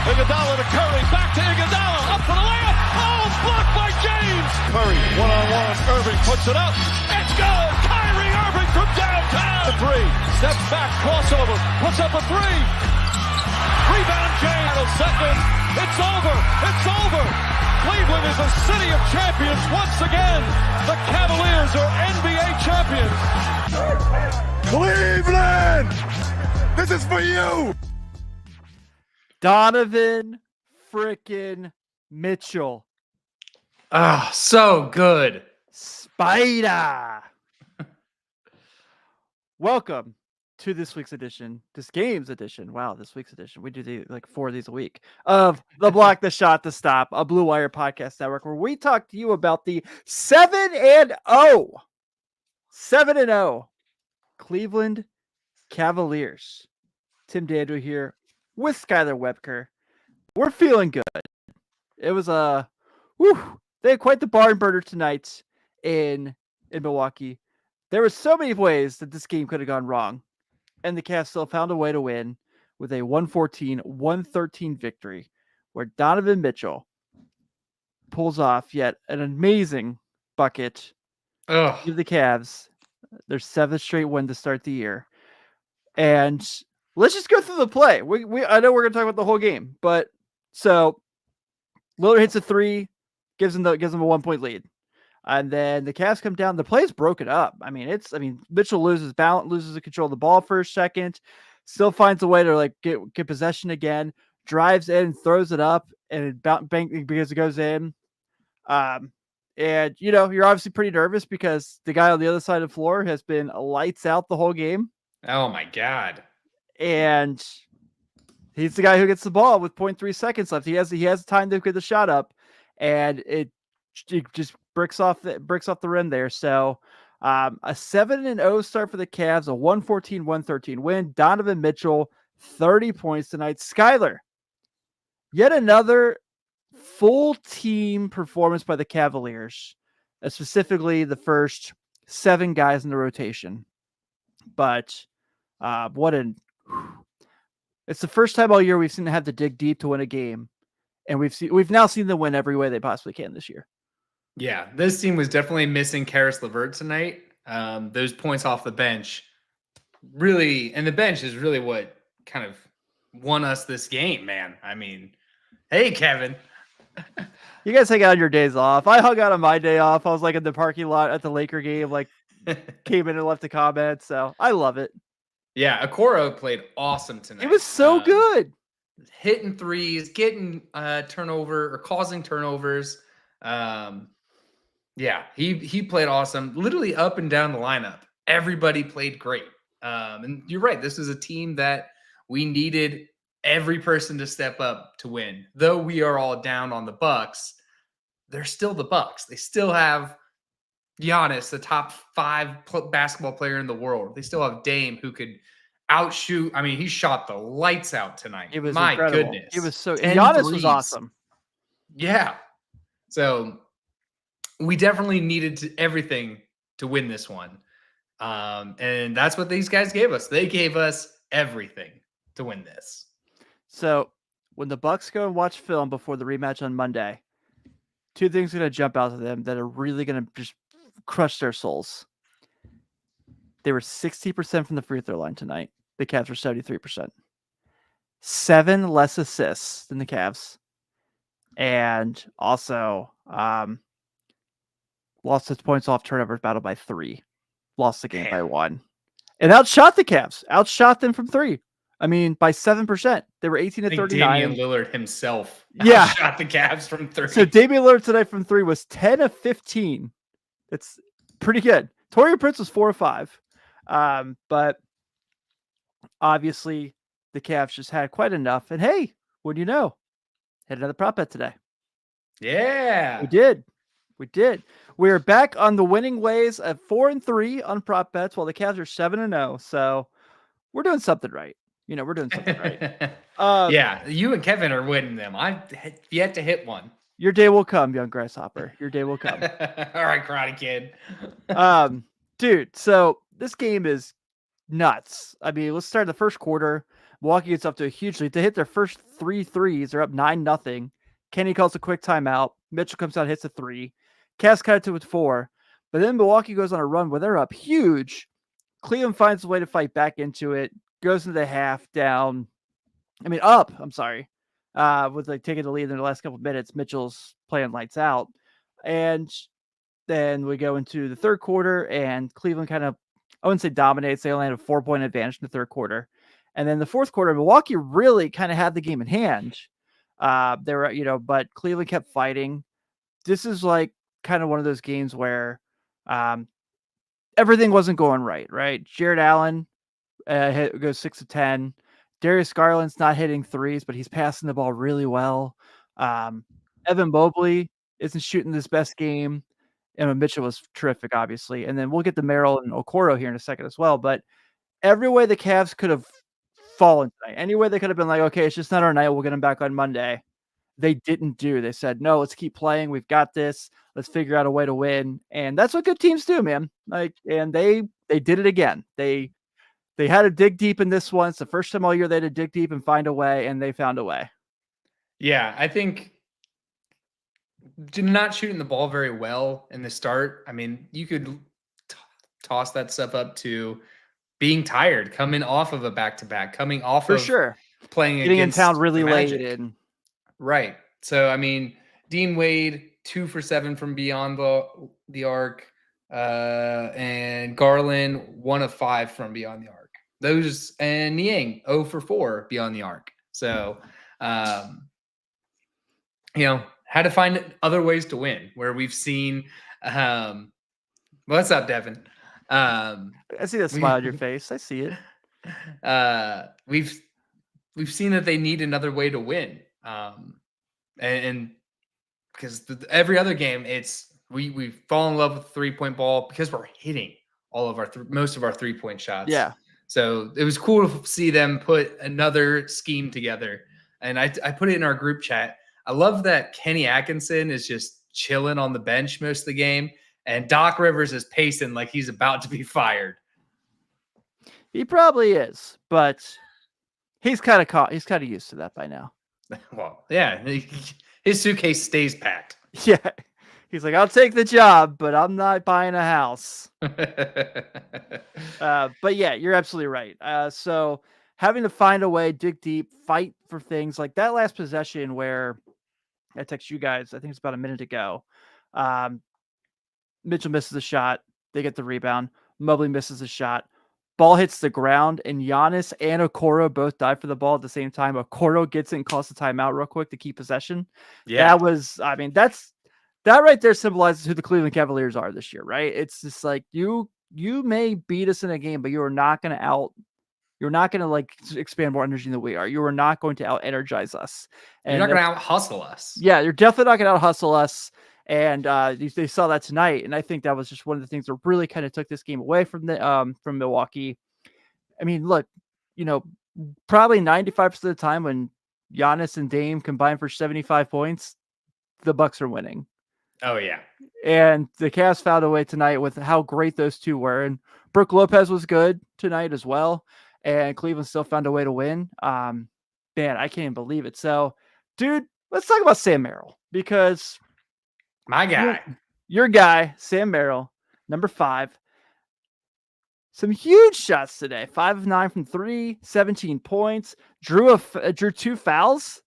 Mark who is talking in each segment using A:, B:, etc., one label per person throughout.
A: Iguodala to Curry, back to Iguodala, up for the layup. Oh, blocked by James. Curry, one-on-one. Irving puts it up. It's good. Kyrie Irving from downtown. The three, steps back, crossover, puts up a three. Rebound James. Second. It's over. It's over. Cleveland is a city of champions once again. The Cavaliers are NBA champions.
B: Cleveland! This is for you!
C: Donovan frickin' Mitchell.
D: Ah, so good.
C: Spider. Welcome to this week's edition, this game's edition. Wow, this week's edition. We do like 4 of these a week of the Block the Shot to Stop, a Blue Wire podcast network where we talk to you about the 7-0 Cleveland Cavaliers. Tim Dandrew here with Skylar Webker. We're feeling good. It was they had quite the barn burner tonight in Milwaukee. There were so many ways that this game could have gone wrong, and the Cavs still found a way to win with a 114-113 victory, where Donovan Mitchell pulls off yet an amazing bucket to give the Cavs their 7th straight win to start the year. And let's just go through the play. I know we're going to talk about the whole game, but so Lillard hits a 3, gives them a 1-point lead. And then the Cavs come down. The play is broken up. Mitchell loses balance, loses the control of the ball for a second, still finds a way to get possession again, drives in, throws it up, and it because it goes in. And you're obviously pretty nervous because the guy on the other side of the floor has been lights out the whole game.
D: Oh my God.
C: And he's the guy who gets the ball with 0.3 seconds left. He has time to get the shot up, and it just bricks off the rim there. So a 7-0 start for the Cavs, a 114-113 win. Donovan Mitchell, 30 points tonight. Skylar, yet another full team performance by the Cavaliers, specifically the first 7 guys in the rotation. But it's the first time all year we've seen them have to dig deep to win a game. And we've now seen them win every way they possibly can this year.
D: Yeah, this team was definitely missing Karis LeVert tonight. Those points off the bench really, and the bench is really what kind of won us this game, man. I mean, hey, Kevin.
C: You guys hang out on your days off. I hung out on my day off. I was in the parking lot at the Laker game, came in and left a comment. So I love it.
D: Yeah, Okoro played awesome tonight.
C: It was so good.
D: Hitting threes, getting turnover or causing turnovers. Yeah, he played awesome. Literally up and down the lineup. Everybody played great. And you're right. This is a team that we needed every person to step up to win. Though we are all down on the Bucks, they're still the Bucks. They still have Giannis, the top 5 basketball player in the world. They still have Dame, who could outshoot. I mean, he shot the lights out tonight.
C: It was
D: my
C: incredible.
D: goodness.
C: It was so. Giannis was awesome.
D: Yeah. So we definitely needed everything to win this one. And that's what these guys gave us. They gave us everything to win this.
C: So when the Bucks go and watch film before the rematch on Monday, 2 things are going to jump out to them that are really going to just crush their souls. They were 60% from the free throw line tonight. The Cavs were 73%. 7 less assists than the Cavs. And also lost its points off turnovers battle by 3. Lost the game by 1. And outshot the Cavs. Outshot them from 3. I mean, by 7%. They were 18 to 39.
D: Damian Lillard himself shot the Cavs from 3.
C: So Damian Lillard tonight from 3 was 10 of 15. It's pretty good. Taurean Prince was 4 of 5. But obviously the Cavs just had quite enough. And hey, what do you know? Had another prop bet today.
D: Yeah.
C: We did. We're back on the winning ways at 4-3 on prop bets, while the Cavs are 7-0. So we're doing something right. We're doing something right.
D: Yeah, you and Kevin are winning them. I've yet to hit one.
C: Your day will come, young grasshopper. Your day will come.
D: All right, Karate Kid.
C: Dude, so this game is nuts. I mean, let's start the first quarter. Milwaukee gets up to a huge lead. They hit their first 3 threes. They're up 9-0. Kenny calls a quick timeout. Mitchell comes out, hits a 3. Cavs cut it to 4. But then Milwaukee goes on a run where they're up huge. Cleveland finds a way to fight back into it. Goes into the half down. Up. I'm sorry. With like taking the lead in the last couple of minutes. Mitchell's playing lights out. And then we go into the third quarter, and Cleveland kind of, I wouldn't say dominates. They only had a 4-point advantage in the third quarter. And then the fourth quarter, Milwaukee really kind of had the game in hand. They were, but Cleveland kept fighting. This is like kind of one of those games where everything wasn't going right? Jared Allen goes 6 of 10. Darius Garland's not hitting threes, but he's passing the ball really well. Evan Mobley isn't shooting his best game. And Mitchell was terrific, obviously. And then we'll get to Merrill and Okoro here in a second as well. But every way the Cavs could have fallen tonight, any way they could have been like, okay, it's just not our night. We'll get them back on Monday. They didn't do. They said, no, let's keep playing. We've got this. Let's figure out a way to win. And that's what good teams do, man. And they did it again. They had to dig deep in this one. It's the first time all year they had to dig deep and find a way, and they found a way.
D: Yeah, I think not shooting the ball very well in the start. You could toss that stuff up to being tired, coming off of a back-to-back, coming off
C: For
D: of
C: sure.
D: playing
C: Getting in
D: against
C: town really
D: the
C: late.
D: Magic. Right. So, Dean Wade, 2 for 7 from beyond the arc, and Garland, 1 of 5 from beyond the arc. And Niang, 0 for 4 beyond the arc. So, had to find other ways to win where we've seen, what's up, Devin?
C: I see that smile on your face. I see it.
D: We've seen that they need another way to win. And because every other game, we fall in love with the 3-point ball because we're hitting all of our most of our 3-point shots.
C: Yeah.
D: So it was cool to see them put another scheme together. And I put it in our group chat. I love that Kenny Atkinson is just chilling on the bench most of the game, and Doc Rivers is pacing like he's about to be fired.
C: He probably is, but he's kind of used to that by now.
D: Well, yeah, his suitcase stays packed.
C: Yeah. He's like, I'll take the job, but I'm not buying a house. But yeah, you're absolutely right. So having to find a way, dig deep, fight for things like that last possession where I text you guys, I think it's about a minute ago. Mitchell misses a shot. They get the rebound. Mobley misses a shot. Ball hits the ground, and Giannis and Okoro both dive for the ball at the same time. Okoro gets it and calls the timeout real quick to keep possession. Yeah. That right there symbolizes who the Cleveland Cavaliers are this year, right? It's just like you may beat us in a game, but you're not going to like expand more energy than we are. You are not going to out energize us. And
D: you're not going to out hustle us.
C: Yeah, you're definitely not going to out hustle us. And they saw that tonight, and I think that was just one of the things that really kind of took this game away from Milwaukee. Look, probably 95% of the time when Giannis and Dame combine for 75 points, the Bucks are winning.
D: Oh yeah,
C: and the Cavs found a way tonight with how great those two were, and Brook Lopez was good tonight as well, and Cleveland still found a way to win. Man, I can't even believe it. So, dude, let's talk about Sam Merrill, because
D: my guy,
C: your guy, Sam Merrill, number 5. Some huge shots today. 5 of 9 from 3, 17 points. Drew 2 fouls,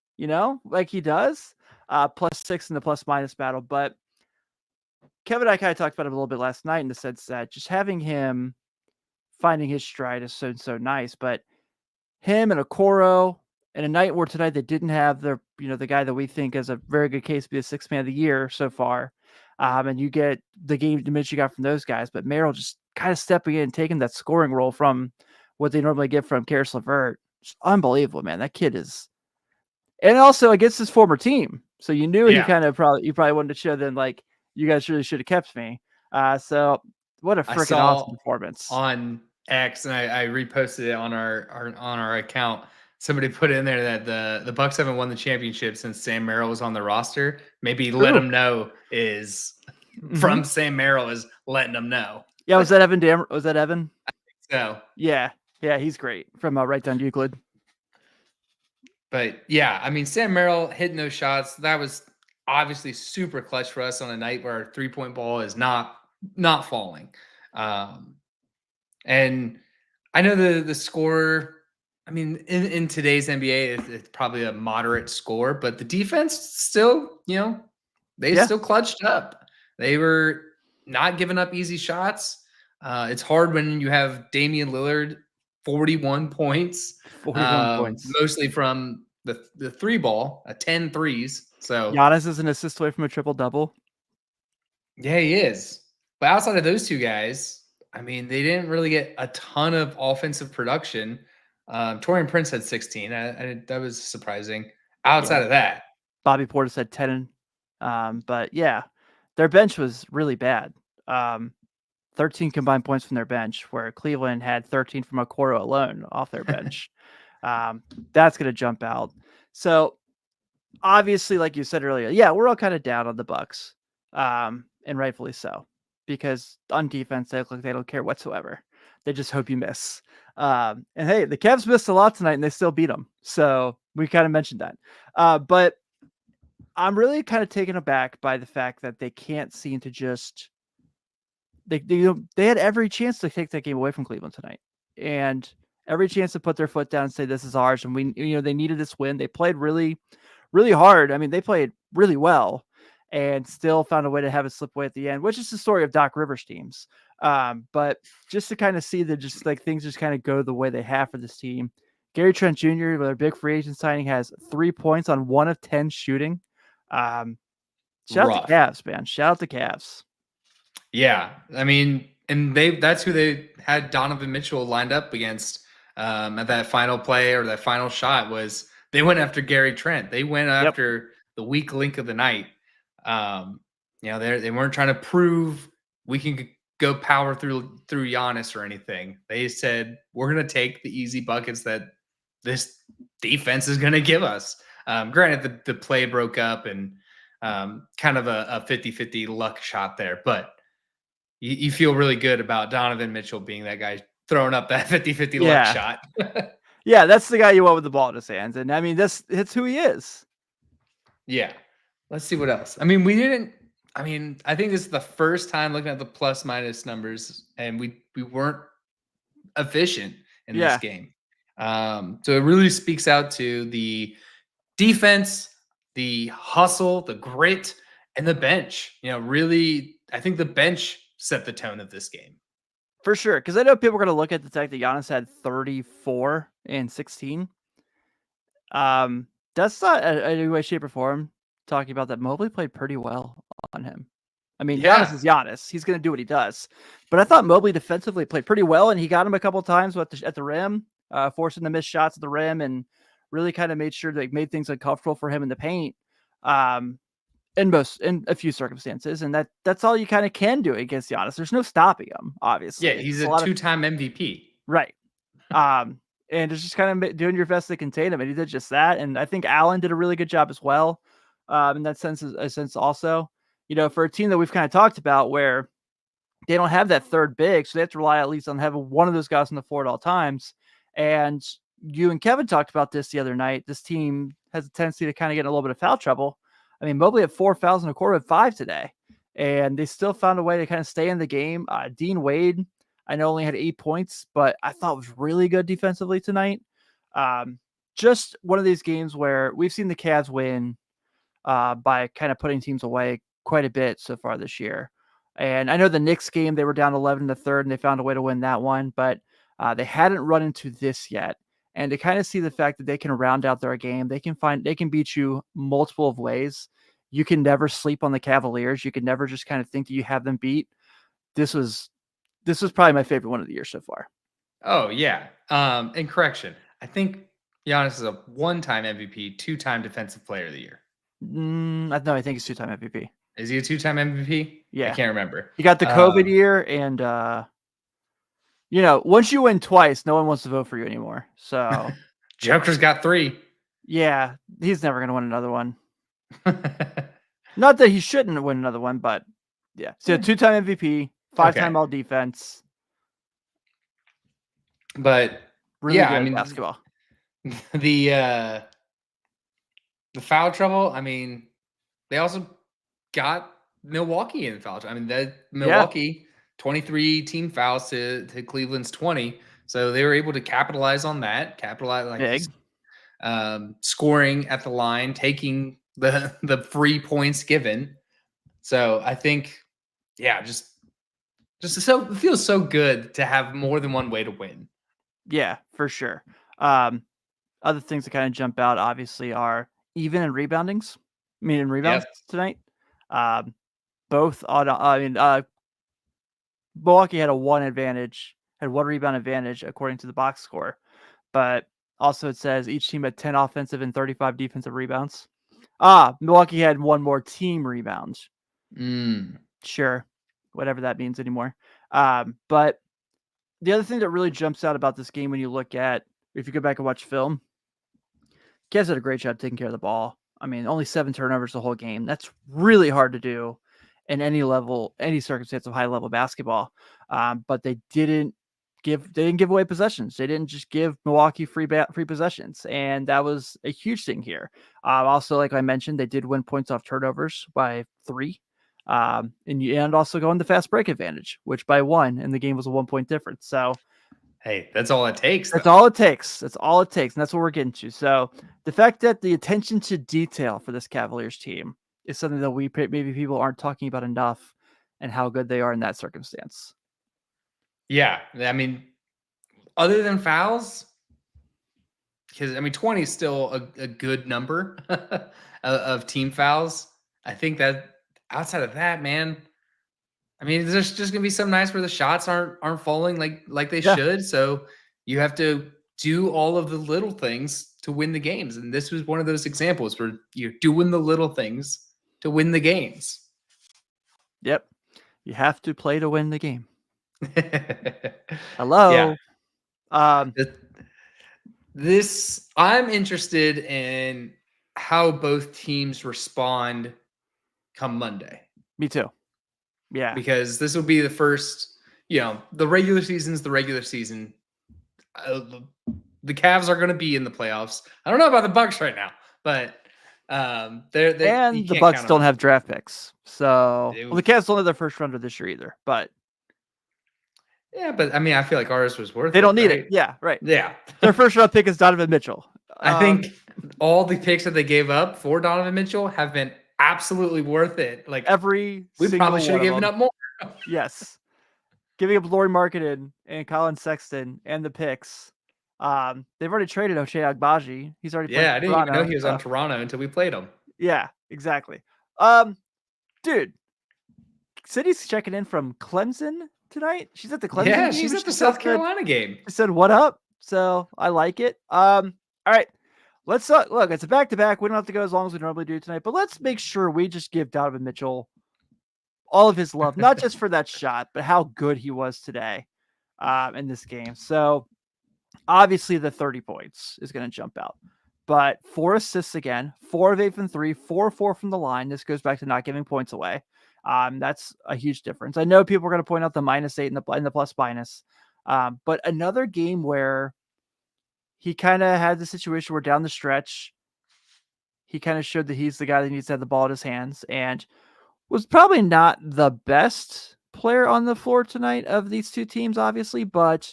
C: like he does. +6 in the plus-minus battle. But Kevin and I kind of talked about it a little bit last night in the sense that just having him finding his stride is so nice. But him and Okoro, and a night where tonight they didn't have the guy that we think is a very good case to be a 6th man of the year so far. And you get the game dimension you got from those guys, but Merrill just kind of stepping in and taking that scoring role from what they normally get from Karis LeVert. It's unbelievable, man. That kid is, and also against his former team. So you knew he probably wanted to show them like, you guys really should have kept me. So what a freaking awesome performance
D: on X, and I reposted it on our account. Somebody put in there that the Bucks haven't won the championship since Sam Merrill was on the roster. Maybe let them know is from Sam Merrill is letting them know.
C: Yeah, was that Evan? Was that Evan?
D: I think so.
C: Yeah, he's great from right down Euclid.
D: But yeah, I mean, Sam Merrill hitting those shots, that was obviously super clutch for us on a night where our 3-point ball is not falling. Um, and I know the score. I mean, in today's NBA, it's probably a moderate score, but the defense still, they
C: Yeah,
D: still clutched up. They were not giving up easy shots. It's hard when you have Damian Lillard, 41 points,
C: 41 points.
D: mostly from the three ball, 10 threes. So
C: Giannis is an assist away from a triple double.
D: yeah, he is. But outside of those two guys, I mean, they didn't really get a ton of offensive production. Torian Prince had 16. That was surprising.
C: Yeah,
D: Outside of that,
C: Bobby Portis had 10. But yeah, their bench was really bad. 13 combined points from their bench, where Cleveland had 13 from Okoro alone off their bench. That's going to jump out. So obviously, like you said earlier, yeah, we're all kind of down on the Bucks, and rightfully so, because on defense they look like they don't care whatsoever. They just hope you miss. And hey, the Cavs missed a lot tonight, and they still beat them. So we kind of mentioned that. But I'm really kind of taken aback by the fact that they can't seem to just they had every chance to take that game away from Cleveland tonight, and every chance to put their foot down and say this is ours. And they needed this win. They played really, really hard. I mean, they played really well, and still found a way to have it slip away at the end, which is the story of Doc Rivers teams. But just to kind of see that just like things just kind of go the way they have for this team. Gary Trent Jr., with their big free agent signing, has 3 points on 1 of 10 shooting. Shout out to Cavs, man. Shout out to Cavs.
D: yeah. I mean, and that's who they had Donovan Mitchell lined up against at that final play or that final shot was they went after Gary Trent. They went after the weak link of the night. They weren't trying to prove we can go power through Giannis or anything. They said we're going to take the easy buckets that this defense is going to give us. Granted, the play broke up and kind of a 50-50 luck shot there, but you feel really good about Donovan Mitchell being that guy throwing up that 50-50 luck shot.
C: Yeah, that's the guy you want with the ball in his hands. And I mean, it's who he is.
D: Yeah. Let's see what else. I mean, I think this is the first time looking at the plus minus numbers, and we weren't efficient in this game. So it really speaks out to the defense, the hustle, the grit, and the bench. Really, I think the bench set the tone of this game.
C: For sure, because I know people are going to look at the fact that Giannis had 34 and 16. That's not in any way, shape, or form talking about that. Mobley played pretty well on him. I mean, Giannis is Giannis. He's going to do what he does. But I thought Mobley defensively played pretty well, and he got him a couple of times at the rim, forcing the missed shots at the rim, and really kind of made sure they made things uncomfortable for him in the paint. In a few circumstances, and that's all you kind of can do against Giannis. There's no stopping him, obviously.
D: Yeah, he's a 2-time MVP.
C: Right. And it's just kind of doing your best to contain him, and he did just that. And I think Allen did a really good job as well. In that sense also, for a team that we've kind of talked about where they don't have that third big, so they have to rely at least on having one of those guys on the floor at all times. And you and Kevin talked about this the other night. This team has a tendency to kind of get in a little bit of foul trouble. I mean, Mobley had 4 fouls in a quarter, had 5 today, and they still found a way to kind of stay in the game. Dean Wade, I know, only had 8 points, but I thought was really good defensively tonight. Just one of these games where we've seen the Cavs win by kind of putting teams away quite a bit so far this year. And I know the Knicks game, they were down 11 in the third, and they found a way to win that one, but they hadn't run into this yet. And to kind of see the fact that they can round out their game, they can beat you multiple of ways. You can never sleep on the Cavaliers. You can never just kind of think that you have them beat. This was probably my favorite one of the year so far.
D: Oh yeah. And correction, I think Giannis is a 1-time MVP, 2-time Defensive Player of the Year.
C: No, I think he's 2-time MVP.
D: Is he a 2-time MVP?
C: Yeah,
D: I can't remember.
C: He got the COVID year, and once you win twice, no one wants to vote for you anymore. So
D: Joker's got 3.
C: Yeah, he's never going to win another one. Not that he shouldn't win another one, but yeah. So 2-time MVP, 5-time All Defense.
D: But
C: really
D: yeah,
C: good
D: I mean,
C: basketball.
D: The the foul trouble, I mean, they also got Milwaukee in foul trouble. I mean, Milwaukee 23 team fouls to Cleveland's 20. So they were able to capitalize on that,
C: Big.
D: Scoring at the line, taking the free points given. So I think, yeah, just so it feels so good to have more than one way to win.
C: Yeah, for sure. Other things that kind of jump out, obviously, are even in reboundings. I mean, in rebounds tonight. Both on. Milwaukee had one rebound advantage according to the box score, but also it says each team had 10 offensive and 35 defensive rebounds. Milwaukee had one more team rebound. Sure, whatever that means anymore. But the other thing that really jumps out about this game when you look at, if you go back and watch film, Cavs did a great job taking care of the ball. I mean, only 7 turnovers the whole game. That's really hard to do in any level, any circumstance of high level basketball. But they didn't give away possessions. They didn't just give Milwaukee free possessions, and that was a huge thing here. Also, like I mentioned, they did win points off turnovers by 3, and also going the fast break advantage, which by 1, and the game was a 1-point difference. So.
D: Hey, that's all it takes.
C: That's all it takes. That's all it takes. And that's what we're getting to. So the fact that the attention to detail for this Cavaliers team is something that maybe people aren't talking about enough, and how good they are in that circumstance.
D: Yeah. I mean, other than fouls, because I mean, 20 is still a good number of team fouls. I think that outside of that, man, I mean, there's just gonna be some nights where the shots aren't falling like they should. So you have to do all of the little things to win the games. And this was one of those examples where you're doing the little things to win the games.
C: Yep. You have to play to win the game. Hello.
D: Yeah. I'm interested in how both teams respond come Monday.
C: Me too. Yeah.
D: Because this will be the first, the regular season's the regular season. The Cavs are going to be in the playoffs. I don't know about the Bucks right now, but
C: the Bucks don't have draft picks. So the Cavs don't have their first rounder this year either, but
D: yeah, but I mean, I feel like ours was worth it.
C: They don't need it. Yeah, right.
D: Yeah.
C: Their first round pick is Donovan Mitchell.
D: I think all the picks that they gave up for Donovan Mitchell have been absolutely worth it. Like
C: we
D: probably should have given up more.
C: Yes. Giving up Lauri Markkanen and Colin Sexton and the picks. They've already traded Ochai Agbaji. He's already played
D: I didn't even know he was on Toronto until we played him.
C: Yeah, exactly. Dude, City's checking in from Clemson tonight. She's at the Clemson game.
D: She's at the South Carolina game.
C: She said, "What up?" So I like it. All right. Let's look. It's a back-to-back. We don't have to go as long as we normally do tonight, but let's make sure we just give Donovan Mitchell all of his love, not just for that shot, but how good he was today in this game. So obviously the 30 points is going to jump out, but 4 assists again, 4 of 8 from 3, 4 of 4 from the line. This goes back to not giving points away. That's a huge difference. I know people are going to point out the -8 and the plus minus, but another game where he kind of had the situation where down the stretch, he kind of showed that he's the guy that needs to have the ball in his hands, and was probably not the best player on the floor tonight of these two teams, obviously, but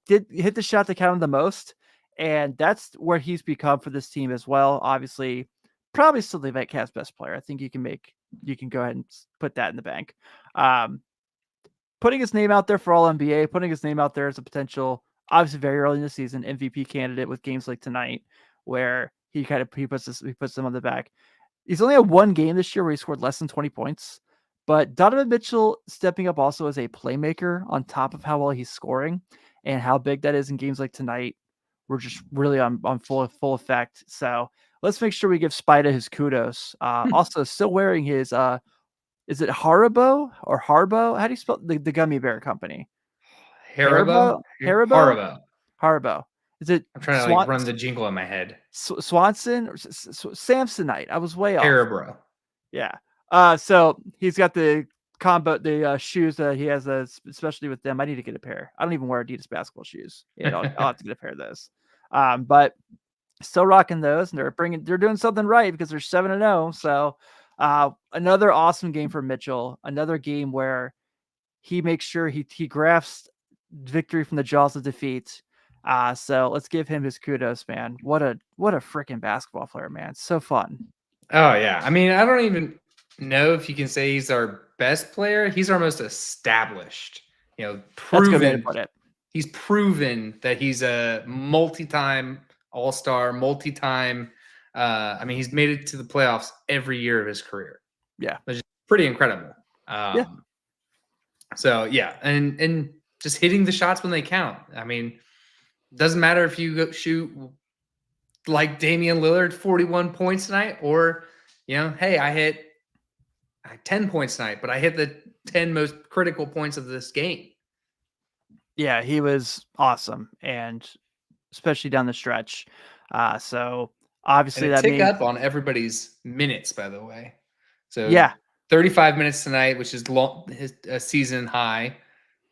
C: did hit the shot that counted the most, and that's where he's become for this team as well. Obviously, probably still the Cavs' best player. I think you can go ahead and put that in the bank. Putting his name out there for all NBA, putting his name out there as a potential, obviously very early in the season, MVP candidate with games like tonight, where he puts them on the back. He's only had 1 game this year where he scored less than 20 points, but Donovan Mitchell stepping up also as a playmaker on top of how well he's scoring and how big that is in games like tonight. We're just really on full effect. So let's make sure we give Spida his kudos. Also still wearing his, is it Haribo or Harbo? How do you spell the gummy bear company?
D: Haribo?
C: Haribo. Is it?
D: I'm trying to run the jingle in my head.
C: Swanson or Samsonite? I was way off.
D: Haribo.
C: Yeah. So he's got the combo, the shoes that he has a especially with them. I need to get a pair. I don't even wear Adidas basketball shoes. I'll have to get a pair of those. But Still rocking those, and they're doing something right because they're 7-0. So another awesome game for Mitchell. Another game where he makes sure he grasps victory from the jaws of defeat. So let's give him his kudos, man. What a freaking basketball player, man. So fun.
D: Oh yeah. I mean, I don't even know if you can say he's our best player. He's our most established.
C: That's a good way to
D: Proven.
C: put it.
D: He's proven that he's a multi-time All-Star, multi-time. I mean, he's made it to the playoffs every year of his career.
C: Yeah,
D: which is pretty incredible.
C: Yeah.
D: So yeah, and just hitting the shots when they count. I mean, doesn't matter if you go shoot like Damian Lillard, 41 points tonight, or hey, I hit 10 points tonight, but I hit the 10 most critical points of this game.
C: Yeah, he was awesome, and especially down the stretch. So obviously that
D: tick up on everybody's minutes, by the way. So
C: yeah,
D: 35 minutes tonight, which is a season high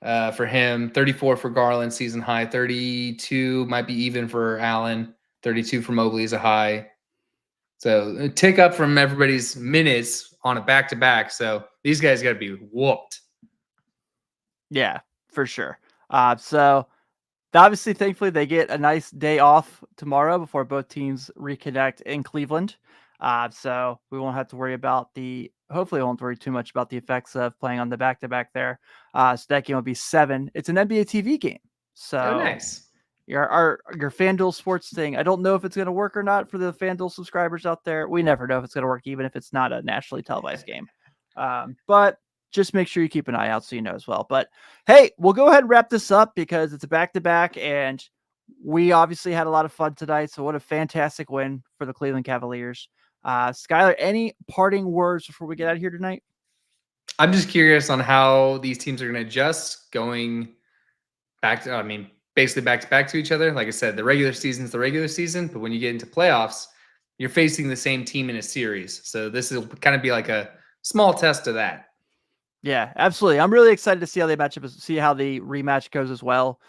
D: for him. 34 for Garland, season high. 32 might be even for Allen. 32 for Mobley is a high. So a tick up from everybody's minutes on a back-to-back. So these guys got to be whooped.
C: Yeah, for sure. So obviously, thankfully, they get a nice day off tomorrow before both teams reconnect in Cleveland. So we won't have to worry about hopefully we won't worry too much about the effects of playing on the back-to-back there. So that game will be 7. It's an NBA TV game. So
D: nice.
C: Your FanDuel sports thing. I don't know if it's going to work or not for the FanDuel subscribers out there. We never know if it's going to work, even if it's not a nationally televised game. But just make sure you keep an eye out so you know as well. But hey, we'll go ahead and wrap this up because it's a back-to-back, and we obviously had a lot of fun tonight. So what a fantastic win for the Cleveland Cavaliers. Skylar, any parting words before we get out of here tonight?
D: I'm just curious on how these teams are going to adjust going back to, basically back to each other. Like I said, the regular season's the regular season, but when you get into playoffs, you're facing the same team in a series. So this will kind of be like a small test of that.
C: Yeah, absolutely. I'm really excited to see how they match up, see how the rematch goes as well.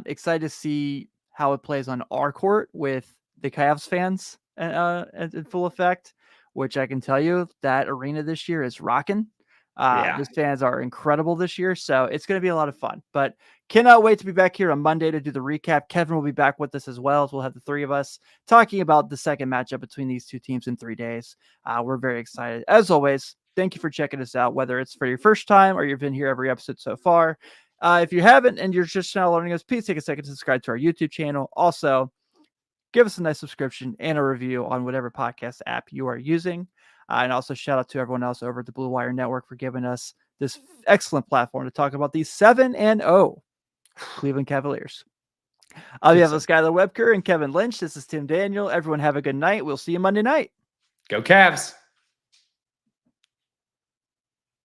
C: Excited to see how it plays on our court with the Cavs fans in full effect, which I can tell you that arena this year is rocking. These fans are incredible this year, so it's going to be a lot of fun. But cannot wait to be back here on Monday to do the recap. Kevin will be back with us as well, as we'll have the three of us talking about the second matchup between these two teams in 3 days. We're very excited. As always, thank you for checking us out, whether it's for your first time or you've been here every episode so far. If you haven't and you're just now learning us, please take a second to subscribe to our YouTube channel. Also, give us a nice subscription and a review on whatever podcast app you are using. And also shout out to everyone else over at the Blue Wire Network for giving us this excellent platform to talk about these 7-0 Cleveland Cavaliers. On behalf of Skylar Webker and Kevin Lynch, this is Tim Daniel. Everyone have a good night. We'll see you Monday night.
D: Go Cavs.